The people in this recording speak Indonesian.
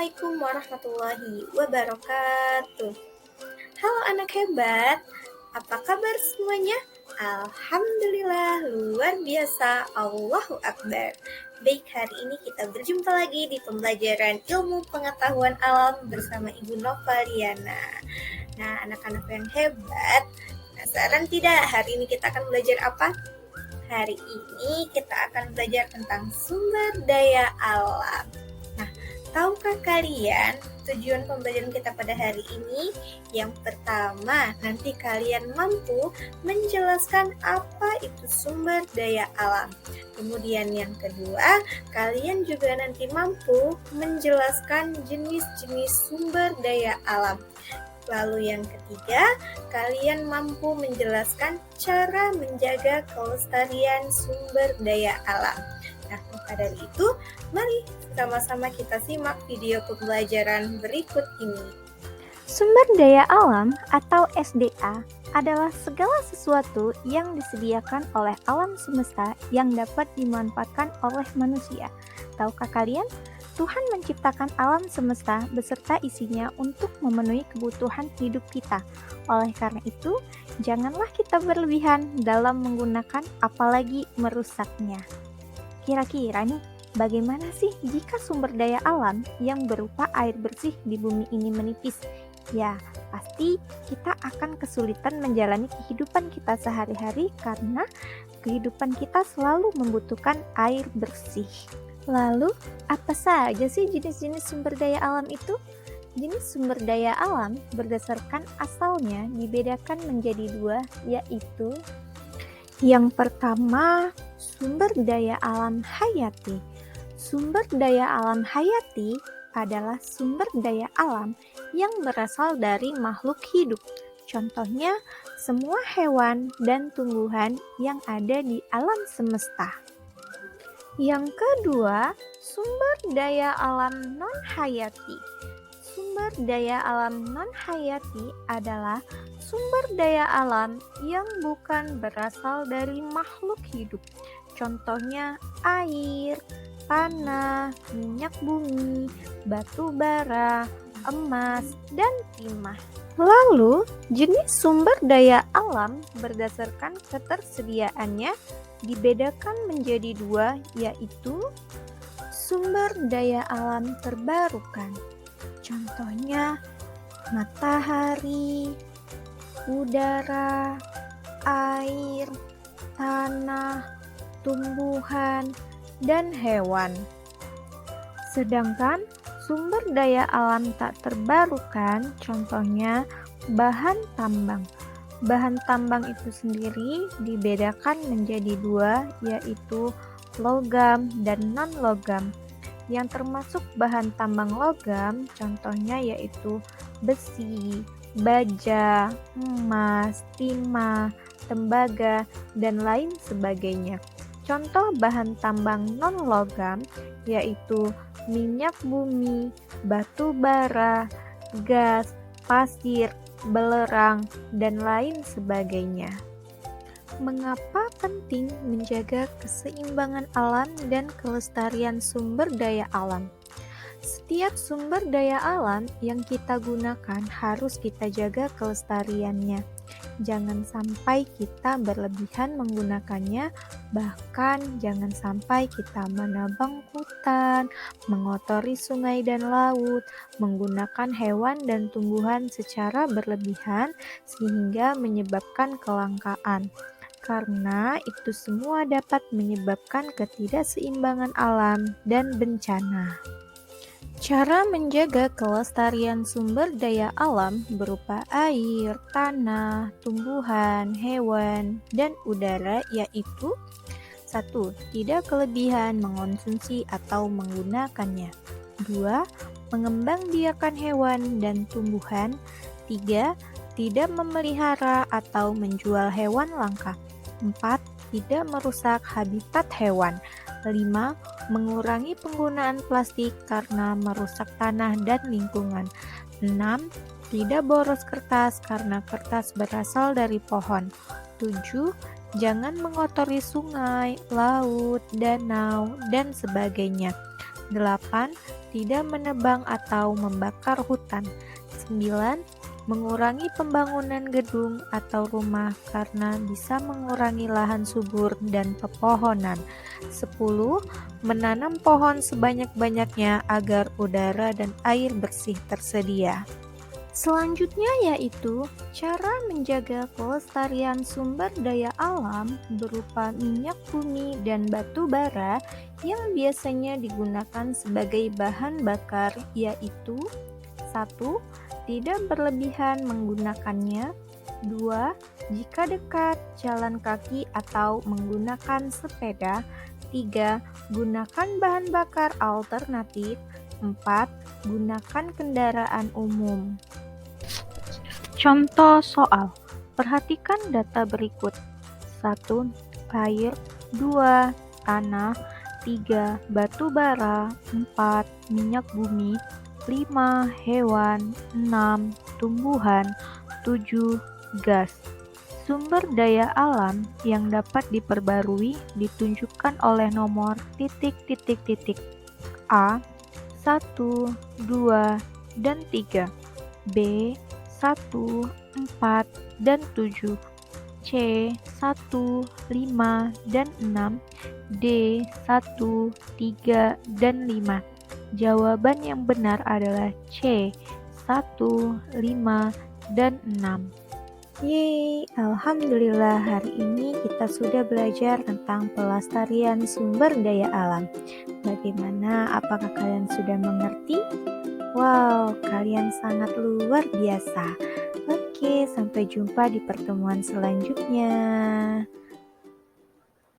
Assalamualaikum warahmatullahi wabarakatuh. Halo anak hebat, apa kabar semuanya? Alhamdulillah, luar biasa, Allahu Akbar. Baik, hari ini kita berjumpa lagi di pembelajaran ilmu pengetahuan alam bersama Ibu Novaliana. Nah, anak-anak yang hebat, penasaran tidak hari ini kita akan belajar apa? Hari ini kita akan belajar tentang sumber daya alam. Nah, tahukah kalian tujuan pembelajaran kita pada hari ini? Yang pertama, nanti kalian mampu menjelaskan apa itu sumber daya alam. Kemudian yang kedua, kalian juga nanti mampu menjelaskan jenis-jenis sumber daya alam. Lalu yang ketiga, kalian mampu menjelaskan cara menjaga kelestarian sumber daya alam. Nah, maka dari itu, mari sama-sama kita simak video pembelajaran berikut ini. Sumber daya alam atau SDA adalah segala sesuatu yang disediakan oleh alam semesta yang dapat dimanfaatkan oleh manusia. Tahukah kalian? Tuhan menciptakan alam semesta beserta isinya untuk memenuhi kebutuhan hidup kita. Oleh karena itu, janganlah kita berlebihan dalam menggunakan apalagi merusaknya. Kira-kira nih, bagaimana sih jika sumber daya alam yang berupa air bersih di bumi ini menipis? Ya, pasti kita akan kesulitan menjalani kehidupan kita sehari-hari karena kehidupan kita selalu membutuhkan air bersih. Lalu, apa saja sih jenis-jenis sumber daya alam itu? Jenis sumber daya alam berdasarkan asalnya dibedakan menjadi dua, yaitu yang pertama, sumber daya alam hayati. Sumber daya alam hayati adalah sumber daya alam yang berasal dari makhluk hidup. Contohnya, semua hewan dan tumbuhan yang ada di alam semesta. Yang kedua, sumber daya alam non-hayati. Sumber daya alam non-hayati adalah sumber daya alam yang bukan berasal dari makhluk hidup. Contohnya air, tanah, minyak bumi, batu bara, emas, dan timah. Lalu, jenis sumber daya alam berdasarkan ketersediaannya dibedakan menjadi dua, yaitu sumber daya alam terbarukan. Contohnya matahari, udara, air, tanah, tumbuhan, dan hewan. Sedangkan sumber daya alam tak terbarukan, contohnya bahan tambang. Bahan tambang itu sendiri dibedakan menjadi dua, yaitu logam dan non-logam. Yang termasuk bahan tambang logam, contohnya yaitu besi, baja, emas, timah, tembaga, dan lain sebagainya. Contoh bahan tambang non-logam yaitu minyak bumi, batu bara, gas, pasir, belerang, dan lain sebagainya. Mengapa penting menjaga keseimbangan alam dan kelestarian sumber daya alam? Setiap sumber daya alam yang kita gunakan harus kita jaga kelestariannya. Jangan sampai kita berlebihan menggunakannya, bahkan jangan sampai kita menebang hutan, mengotori sungai dan laut, menggunakan hewan dan tumbuhan secara berlebihan sehingga menyebabkan kelangkaan. Karena itu semua dapat menyebabkan ketidakseimbangan alam dan bencana. Cara menjaga kelestarian sumber daya alam berupa air, tanah, tumbuhan, hewan, dan udara yaitu 1. Tidak kelebihan mengonsumsi atau menggunakannya. 2. Mengembangbiakan hewan dan tumbuhan. 3. Tidak memelihara atau menjual hewan langka. 4. Tidak merusak habitat hewan. 5. Mengurangi penggunaan plastik karena merusak tanah dan lingkungan. 6. Tidak boros kertas karena kertas berasal dari pohon. 7. Jangan mengotori sungai, laut, danau, dan sebagainya. 8. Tidak menebang atau membakar hutan. 9. Mengurangi pembangunan gedung atau rumah karena bisa mengurangi lahan subur dan pepohonan. 10. Menanam pohon sebanyak-banyaknya agar udara dan air bersih tersedia. Selanjutnya yaitu cara menjaga kelestarian sumber daya alam berupa minyak bumi dan batu bara yang biasanya digunakan sebagai bahan bakar, yaitu 1. Tidak berlebihan menggunakannya. 2. Jika dekat, jalan kaki atau menggunakan sepeda. 3. Gunakan bahan bakar alternatif. 4. Gunakan kendaraan umum. Contoh soal. Perhatikan data berikut. 1. Air. 2. Tanah. 3. Batu bara. 4. Minyak bumi. 5. Hewan. 6. Tumbuhan. 7. Gas. Sumber daya alam yang dapat diperbarui ditunjukkan oleh nomor titik-titik-titik. A. 1, 2, dan 3. B. 1, 4, dan 7. C. 1, 5, dan 6. D. 1, 3, dan 5. Jawaban yang benar adalah C. 1, 5, dan 6. Yeay, alhamdulillah hari ini kita sudah belajar tentang pelestarian sumber daya alam. Bagaimana? Apakah kalian sudah mengerti? Wow, kalian sangat luar biasa. Oke, sampai jumpa di pertemuan selanjutnya.